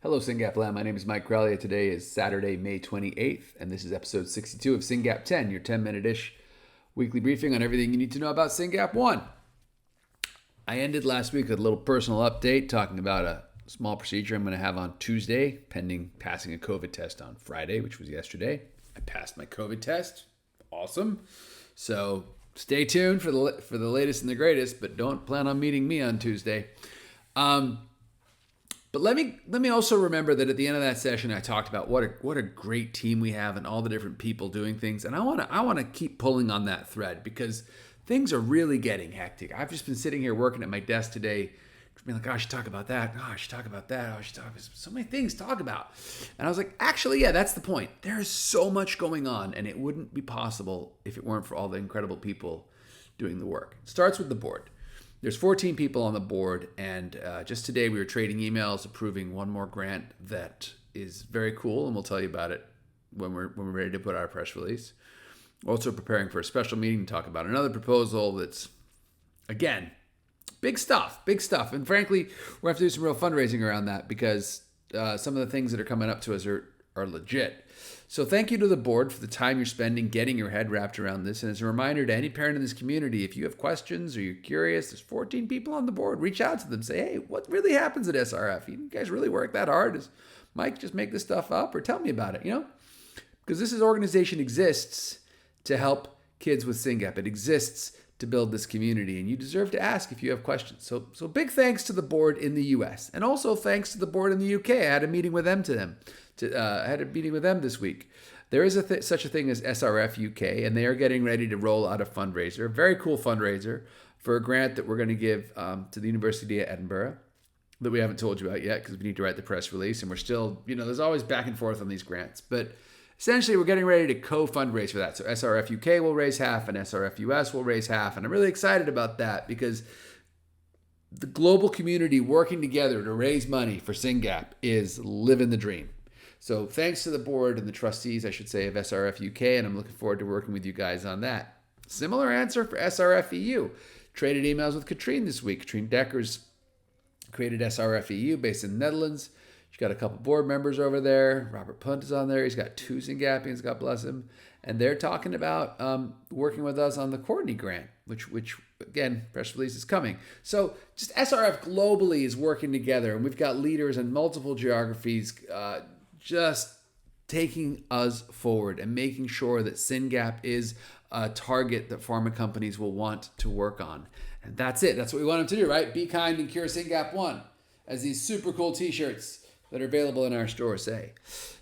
Hello, Syngap Land. My name is Mike Grellia. Today is Saturday, May 28th, and this is episode 62 of Syngap 10, your 10-minute-ish weekly briefing on everything you need to know about Syngap 1. I ended last week with a little personal update talking about a small procedure I'm going to have on Tuesday, pending passing a COVID test on Friday, which was yesterday. I passed my COVID test. Awesome. So stay tuned for the latest and the greatest, but don't plan on meeting me on Tuesday. But let me also remember that at the end of that session, I talked about what a great team we have and all the different people doing things. And I want to keep pulling on that thread because things are really getting hectic. I've just been sitting here working at my desk today, being like, oh, I should talk about that. Oh, I should talk about that. Oh, I should talk about so many things to talk about. And I was like, actually, yeah, that's the point. There is so much going on, and it wouldn't be possible if it weren't for all the incredible people doing the work. It starts with the board. There's 14 people on the board, and just today we were trading emails approving one more grant that is very cool, and we'll tell you about it when we're ready to put out a press release. Also preparing for a special meeting to talk about another proposal that's, again, big stuff. And frankly, we're going to have to do some real fundraising around that because some of the things that are coming up to us are legit. So thank you to the board for the time you're spending getting your head wrapped around this. And as a reminder to any parent in this community, if you have questions or you're curious, there's 14 people on the board. Reach out to them. Say, hey, what really happens at SRF? You guys really work that hard? Does Mike just make this stuff up? Or tell me about it, Because this organization exists to help kids with Syngap. It exists to build this community, and you deserve to ask if you have questions. So big thanks to the board in the U.S. and also thanks to the board in the U.K. I had a meeting with them this week. There is such a thing as SRF UK, and they are getting ready to roll out a fundraiser, a very cool fundraiser for a grant that we're going to give to the University of Edinburgh that we haven't told you about yet because we need to write the press release, and we're still, there's always back and forth on these grants, but essentially, we're getting ready to co-fundraise for that. So SRF UK will raise half and SRF US will raise half. And I'm really excited about that because the global community working together to raise money for Syngap is living the dream. So thanks to the board and the trustees, I should say, of SRF UK, and I'm looking forward to working with you guys on that. Similar answer for SRF EU. Traded emails with Katrine this week. Katrine Dekkers created SRF EU based in the Netherlands. She's got a couple board members over there. Robert Punt is on there. He's got 2 Syngapians, God bless him. And they're talking about working with us on the Courtney grant, which again, press release is coming. So just SRF globally is working together. And we've got leaders in multiple geographies just taking us forward and making sure that Syngap is a target that pharma companies will want to work on. And that's it. That's what we want them to do, right? Be kind and cure Syngap 1, as these super cool t-shirts that are available in our store say.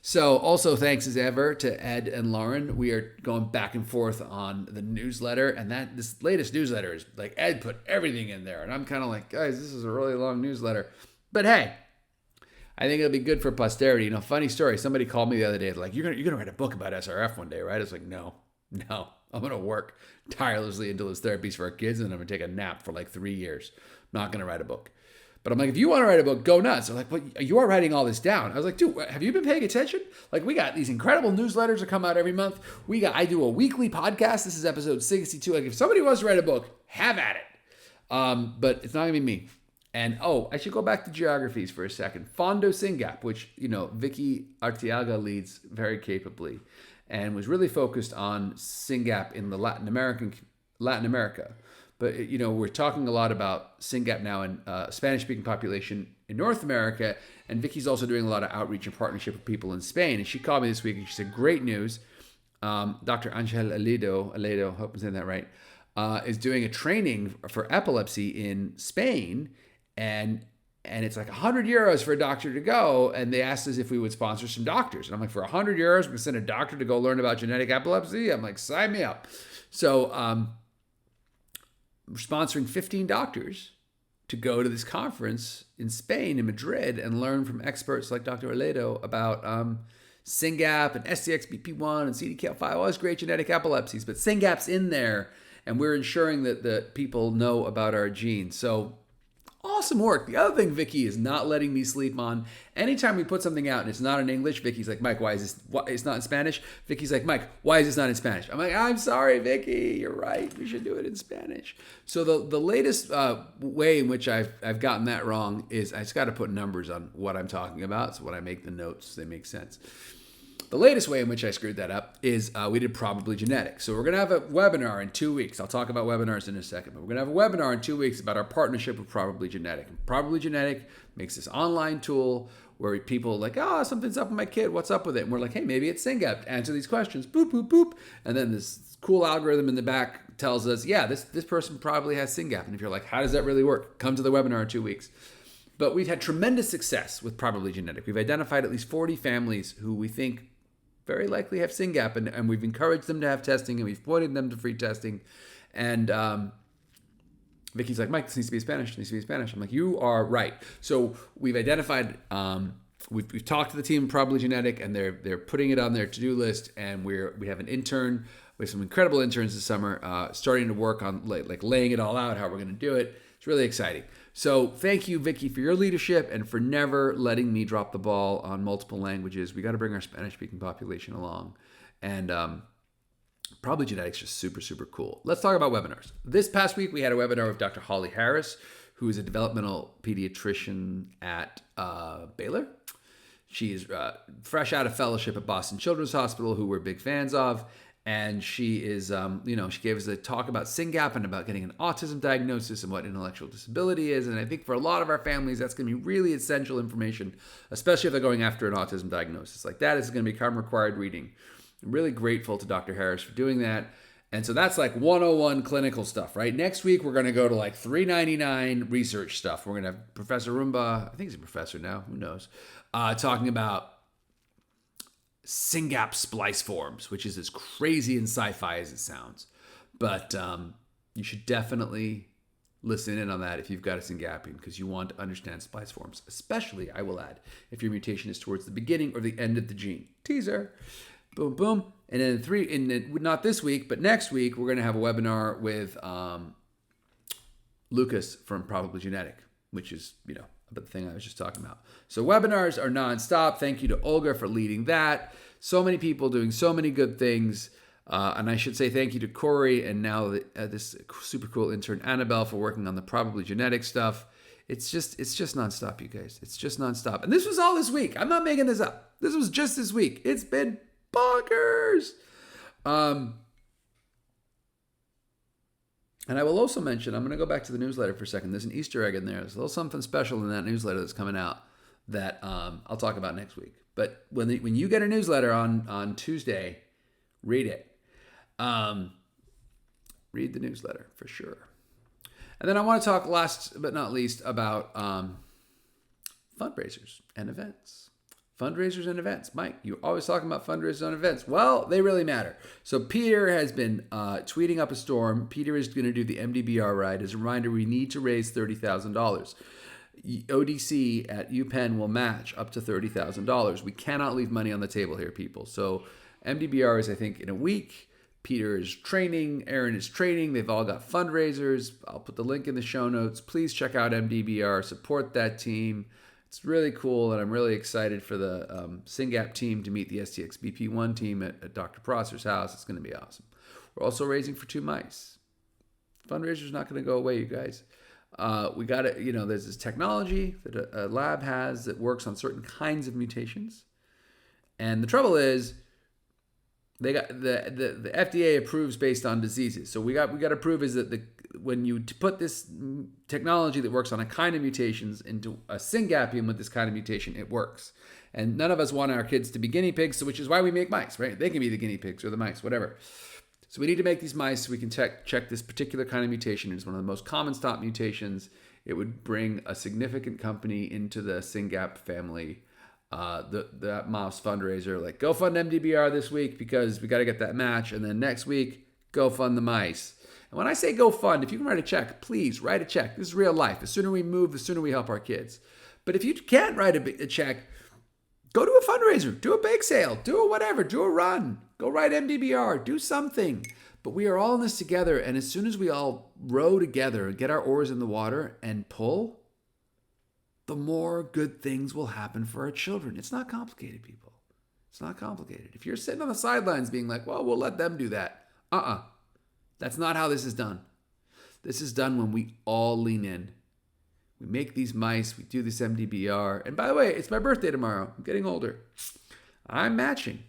So also thanks as ever to Ed and Lauren. We are going back and forth on the newsletter, and this latest newsletter is like Ed put everything in there, and I'm kind of like, guys, this is a really long newsletter. But hey, I think it'll be good for posterity. Funny story. Somebody called me the other day, like, you're gonna write a book about SRF one day, right? I was like, no. I'm gonna work tirelessly until it's therapies for our kids, and then I'm gonna take a nap for like 3 years. I'm not gonna write a book. But I'm like, if you want to write a book, go nuts. They're like, but you are writing all this down. I was like, dude, have you been paying attention? Like, we got these incredible newsletters that come out every month. I do a weekly podcast. This is episode 62. Like, if somebody wants to write a book, have at it. But it's not going to be me. And, I should go back to geographies for a second. Fondo Syngap, which, Vicky Arteaga leads very capably and was really focused on Syngap in the Latin America. But, we're talking a lot about Syngap now in Spanish-speaking population in North America, and Vicky's also doing a lot of outreach and partnership with people in Spain. And she called me this week, and she said, great news. Dr. Angel Aledo, hope I'm saying that right, is doing a training for epilepsy in Spain, and it's like 100 euros for a doctor to go, and they asked us if we would sponsor some doctors. And I'm like, for 100 euros, we're going to send a doctor to go learn about genetic epilepsy? I'm like, sign me up. So, we're sponsoring 15 doctors to go to this conference in Spain, in Madrid, and learn from experts like Dr. Aledo about Syngap and SCXBP1 and CDKL5, all those great genetic epilepsies. But Syngap's in there, and we're ensuring that the people know about our genes. So Awesome work. The other thing Vicky is not letting me sleep on, anytime we put something out and it's not in English, Vicky's like, Mike, why is this, it's not in Spanish? Vicky's like, Mike, why is this not in Spanish? I'm like, I'm sorry, Vicky, you're right. We should do it in Spanish. So the latest way in which I've gotten that wrong is I just got to put numbers on what I'm talking about. So when I make the notes, they make sense. The latest way in which I screwed that up is we did Probably Genetic. So we're going to have a webinar in 2 weeks. I'll talk about webinars in a second, but we're going to have a webinar in 2 weeks about our partnership with Probably Genetic. And Probably Genetic makes this online tool where people are like, something's up with my kid. What's up with it? And we're like, hey, maybe it's Syngap. Answer these questions. Boop, boop, boop. And then this cool algorithm in the back tells us, yeah, this person probably has Syngap. And if you're like, how does that really work? Come to the webinar in 2 weeks. But we've had tremendous success with Probably Genetic. We've identified at least 40 families who we think very likely have Syngap, and we've encouraged them to have testing, and we've pointed them to free testing. And Vicky's like, Mike, this needs to be Spanish. It needs to be Spanish. I'm like, you are right. So we've identified, we've talked to the team Probably Genetic, and they're putting it on their to-do list. And we have an intern. We have some incredible interns this summer starting to work on like laying it all out, how we're going to do it. It's really exciting. So thank you, Vicky, for your leadership and for never letting me drop the ball on multiple languages. We got to bring our Spanish-speaking population along. And Probably Genetics is just super, super cool. Let's talk about webinars. This past week, we had a webinar with Dr. Holly Harris, who is a developmental pediatrician at Baylor. She is fresh out of fellowship at Boston Children's Hospital, who we're big fans of. And she is, she gave us a talk about Syngap and about getting an autism diagnosis and what intellectual disability is. And I think for a lot of our families, that's going to be really essential information, especially if they're going after an autism diagnosis. Like that is going to become required reading. I'm really grateful to Dr. Harris for doing that. And so that's like 101 clinical stuff, right? Next week, we're going to go to like $3.99 research stuff. We're going to have Professor Rumba, I think he's a professor now, who knows, talking about Syngap splice forms, which is as crazy and sci-fi as it sounds. But you should definitely listen in on that if you've got a Syngapian, because you want to understand splice forms, especially, I will add, if your mutation is towards the beginning or the end of the gene. Teaser. Boom, boom. And then not this week, but next week, we're going to have a webinar with Lucas from Probably Genetic, which is, about the thing I was just talking about. So webinars are nonstop. Thank you to Olga for leading that. So many people doing so many good things. And I should say thank you to Corey and now this super cool intern Annabelle for working on the Probably Genetic stuff. It's just nonstop, you guys. It's just nonstop. And this was all this week. I'm not making this up. This was just this week. It's been bonkers. And I will also mention, I'm going to go back to the newsletter for a second. There's an Easter egg in there. There's a little something special in that newsletter that's coming out that I'll talk about next week. But when you get a newsletter on Tuesday, read it. Read the newsletter for sure. And then I want to talk last but not least about fundraisers and events. Fundraisers and events. Mike, you're always talking about fundraisers and events. Well, they really matter. So Peter has been tweeting up a storm. Peter is going to do the MDBR ride. As a reminder, we need to raise $30,000. ODC at UPenn will match up to $30,000. We cannot leave money on the table here, people. So MDBR is, I think, in a week. Peter is training. Aaron is training. They've all got fundraisers. I'll put the link in the show notes. Please check out MDBR. Support that team. It's really cool, and I'm really excited for the Syngap team to meet the STXBP1 team at Dr. Prosser's house. It's going to be awesome. We're also raising for 2 mice. Fundraiser's not going to go away, you guys. We got to, there's this technology that a lab has that works on certain kinds of mutations. And the trouble is, they got the FDA approves based on diseases. So we got to prove is that when you put this technology that works on a kind of mutations into a Syngapian with this kind of mutation, it works. And none of us want our kids to be guinea pigs, so which is why we make mice, right? They can be the guinea pigs or the mice, whatever. So we need to make these mice so we can check this particular kind of mutation. It's one of the most common stop mutations. It would bring a significant company into the Syngap family. That mouse fundraiser, like go fund MDBR this week because we got to get that match. And then next week, go fund the mice. And when I say go fund, if you can write a check, please write a check. This is real life. The sooner we move, the sooner we help our kids. But if you can't write a check, go to a fundraiser, do a bake sale, do a whatever, do a run, go write MDBR, do something. But we are all in this together. And as soon as we all row together and get our oars in the water and pull, the more good things will happen for our children. It's not complicated, people. It's not complicated. If you're sitting on the sidelines being like, well, we'll let them do that. That's not how this is done. This is done when we all lean in. We make these mice, we do this MDBR. And by the way, it's my birthday tomorrow. I'm getting older. I'm matching.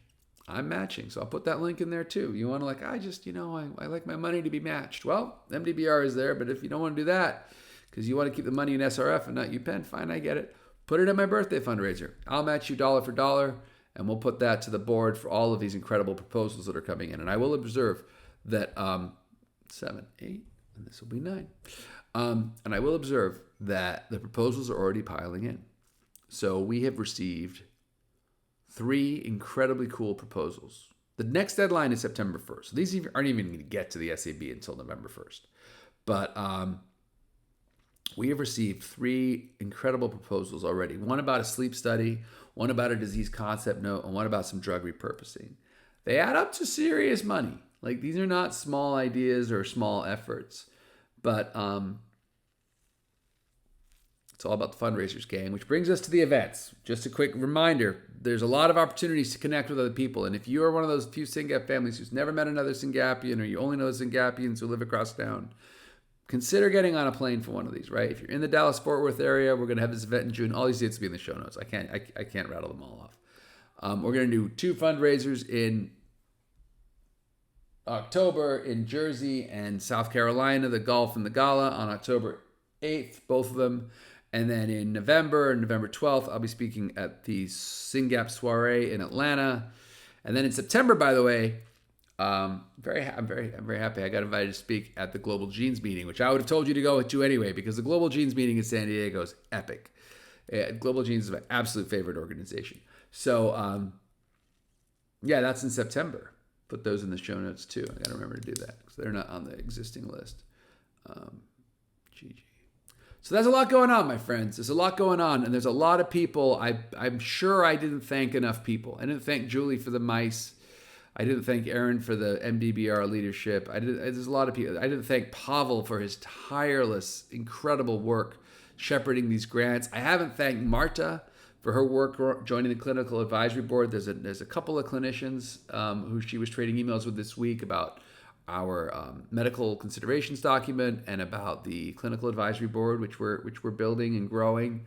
So I'll put that link in there too. You want to I like my money to be matched. Well, MDBR is there, but if you don't want to do that, because you want to keep the money in SRF and not UPenn, fine, I get it. Put it in my birthday fundraiser. I'll match you dollar for dollar, and we'll put that to the board for all of these incredible proposals that are coming in. And I will observe that 7, 8, and this will be 9. And I will observe that the proposals are already piling in. So we have received 3 incredibly cool proposals. The next deadline is September 1st. So these aren't even going to get to the SAB until November 1st. But we have received 3 incredible proposals already. One about a sleep study, one about a disease concept note, and one about some drug repurposing. They add up to serious money. Like, these are not small ideas or small efforts. But it's all about the fundraisers, gang, which brings us to the events. Just a quick reminder, there's a lot of opportunities to connect with other people. And if you are one of those few Syngap families who's never met another Syngapian, or you only know Syngapians who live across town, consider getting on a plane for one of these, right? If you're in the Dallas-Fort Worth area, we're going to have this event in June. All these dates will be in the show notes. I can't rattle them all off. We're going to do 2 fundraisers in October in Jersey and South Carolina, the Gulf and the Gala on October 8th, both of them. And then in November 12th, I'll be speaking at the Syngap soiree in Atlanta. And then in September, by the way, I'm very happy. I got invited to speak at the Global Genes meeting, which I would have told you to go to anyway, because the Global Genes meeting in San Diego is epic. Global Genes is my absolute favorite organization. So, that's in September. Put those in the show notes too. I got to remember to do that because they're not on the existing list. GG. So there's a lot going on, my friends. There's a lot going on, and there's a lot of people. I'm sure I didn't thank enough people. I didn't thank Julie for the mice. I didn't thank Aaron for the MDBR leadership. There's a lot of people. I didn't thank Pavel for his tireless, incredible work shepherding these grants. I haven't thanked Marta for her work joining the clinical advisory board. There's a couple of clinicians who she was trading emails with this week about our medical considerations document and about the clinical advisory board, which we're building and growing.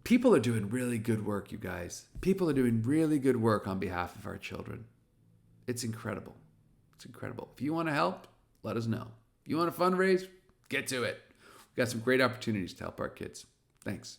People are doing really good work, you guys. People are doing really good work on behalf of our children. It's incredible. It's incredible. If you want to help, let us know. If you want to fundraise, get to it. We've got some great opportunities to help our kids. Thanks.